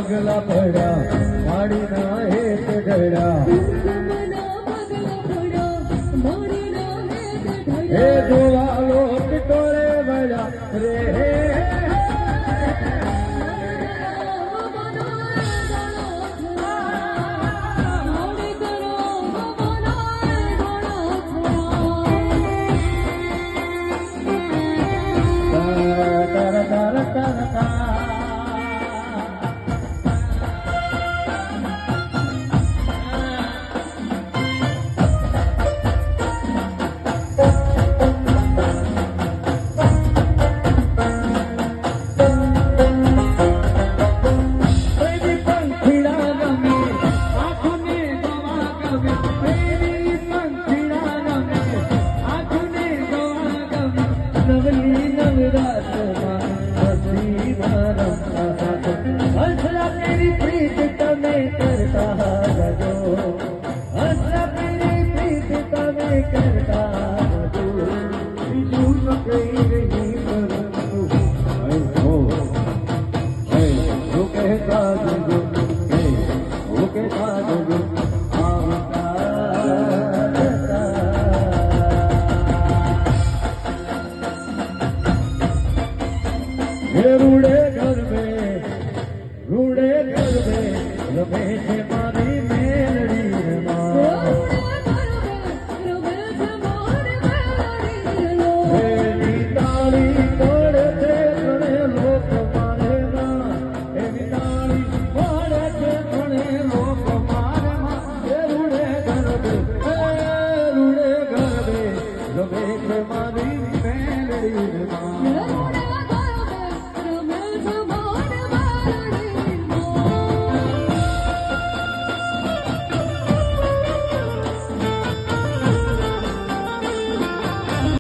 પગલા પડ્યા માડીના હેત ઢળ્યા હે જોવાલો પિટોળે વળ્યા રે रूड़े घर में रमेश मारी मेलड़ी ताली तोड़े थे घणे लोग मारे मां ताली तोड़े थे घणे लोग मारे मां रूड़े घर में रमेश मारी मेलड़ी मां